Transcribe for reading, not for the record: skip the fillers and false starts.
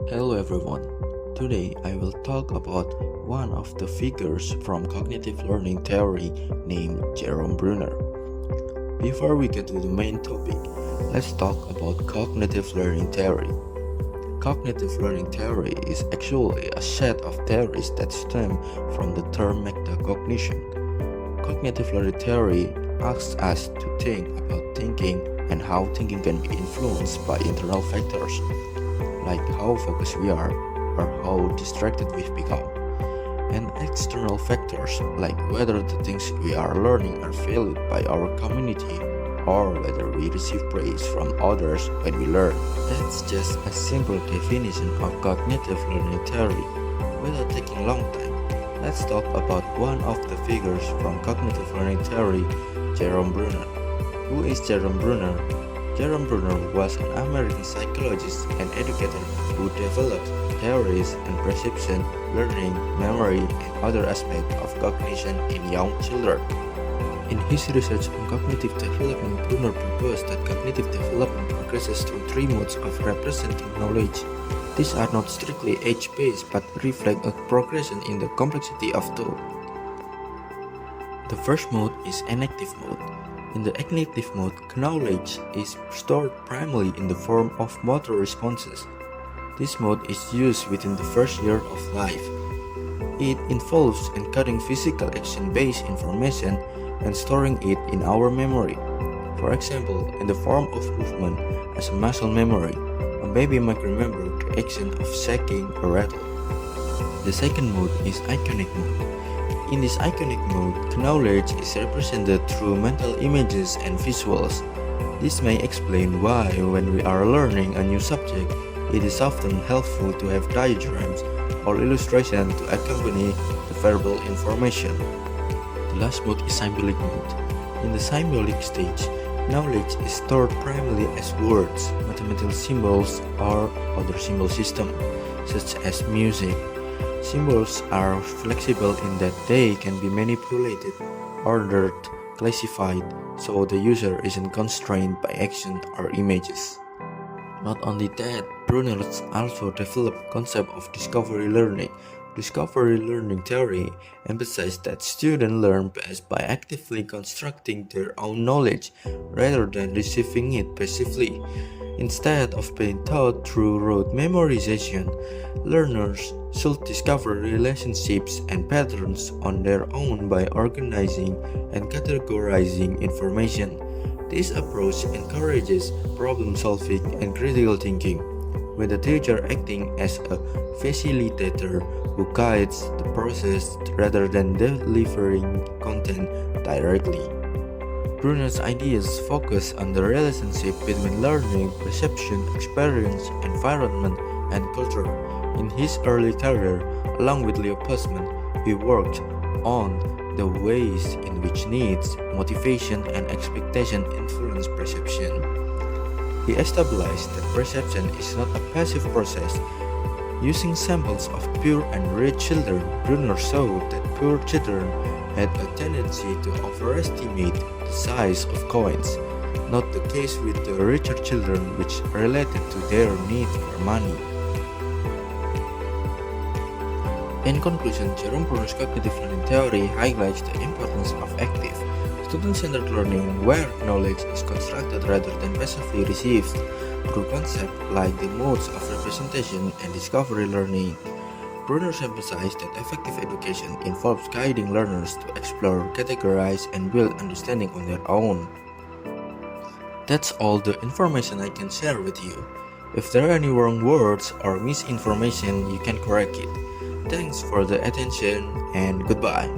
Hello everyone. Today I will talk about one of the figures from cognitive learning theory named Jerome Bruner. Before we get to the main topic, let's talk about cognitive learning theory. Cognitive learning theory is actually a set of theories that stem from the term metacognition. Cognitive learning theory asks us to think about thinking and how thinking can be influenced by internal factors, like how focused we are or how distracted we've become, and external factors like whether the things we are learning are valued by our community or whether we receive praise from others when we learn. That's just a simple definition of cognitive learning theory. Without taking a long time, let's talk about one of the figures from cognitive learning theory, Jerome Bruner. Who is Jerome Bruner? Jerome Bruner was an American psychologist and educator who developed theories on perception, learning, memory, and other aspects of cognition in young children. In his research on cognitive development, Bruner proposed that cognitive development progresses through three modes of representing knowledge. These are not strictly age-based but reflect a progression in the complexity of thought. The first mode is enactive mode. In the enactive mode, knowledge is stored primarily in the form of motor responses. This mode is used within the first year of life. It involves encoding physical action-based information and storing it in our memory. For example, in the form of movement as a muscle memory, a baby might remember the action of shaking a rattle. The second mode is iconic mode. In this iconic mode, knowledge is represented through mental images and visuals. This may explain why, when we are learning a new subject, it is often helpful to have diagrams or illustrations to accompany the verbal information. The last mode is symbolic mode. In the symbolic stage, knowledge is stored primarily as words, mathematical symbols, or other symbol systems, such as music. Symbols are flexible in that they can be manipulated, ordered, classified, so the user isn't constrained by action or images. Not only that, Bruner also developed the concept of discovery learning. Discovery learning theory emphasizes that students learn best by actively constructing their own knowledge rather than receiving it passively. Instead of being taught through rote memorization, learners should discover relationships and patterns on their own by organizing and categorizing information. This approach encourages problem solving and critical thinking, with the teacher acting as a facilitator who guides the process rather than delivering content directly. Bruner's ideas focus on the relationship between learning, perception, experience, environment, and culture. In his early career, along with Leo Postman, he worked on the ways in which needs, motivation, and expectation influence perception. He established that perception is not a passive process. Using samples of pure and rich children, Bruner showed that poor children had a tendency to overestimate the size of coins, not the case with the richer children, which related to their need for money. In conclusion, Jerome Bruner's cognitive learning theory highlights the importance of active, student-centered learning where knowledge is constructed rather than passively received through concepts like the modes of representation and discovery learning. Bruner emphasized that effective education involves guiding learners to explore, categorize, and build understanding on their own. That's all the information I can share with you. If there are any wrong words or misinformation, you can correct it. Thanks for the attention and goodbye.